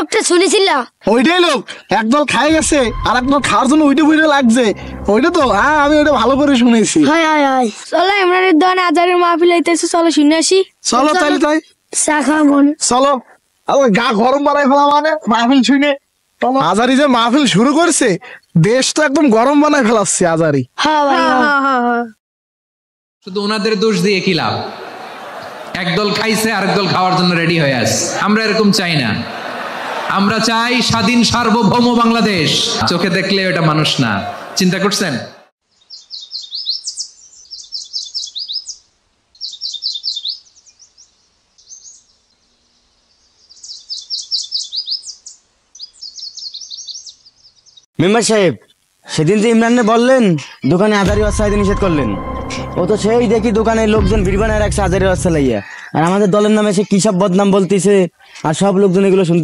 লোকটা শুনেছিলাম ওইটাই লোক, একদল খাই গেছে আর একদল খাওয়ার জন্য ওইটা বুঝে লাগছে। ওইটা তো হ্যাঁ, আমি ওইটা ভালো করে শুনেছি। হায় হায় হায়, চলো ইমরানের দোকানে আজারের মাহফিল হইতেছে, চলো শুনে আসি। চলো তাইলে তাই, চা খাবন। চলো। আবার গা গরম বানাই ফেলা মানে মাহফিল শুনে। আজারি যে মাহফিল শুরু করছে, দেশ তো একদম গরম বানাই ফেলাচ্ছে আজারি। হ্যাঁ ভাই, হ্যাঁ। শুধু ওনাদের দোষ দিয়ে কি লাভ? একদল খাইছে আর একদল খাওয়ার জন্য রেডি হয়ে আছে। আমরা এরকম চাই না। আমরা চাই স্বাধীন সার্বভৌম বাংলাদেশ। চোখে দেখলে ওটা মানুষ না। চিন্তা করছেন? মেম্বার সাহেব, সেদিন যে ইমরানকে বললেন দোকানে আজারি বাচ্চা হইতে নিষেধ করলেন, ও তো সেই দেখি দোকানে লোকজন ভিড় বানায় রাখছে আজারি বাচ্চা লাইয়া, আর আমাদের দলের নামে সে কি সব বদনাম বলতেছে, আর সব লোকজন এগুলো শুনতে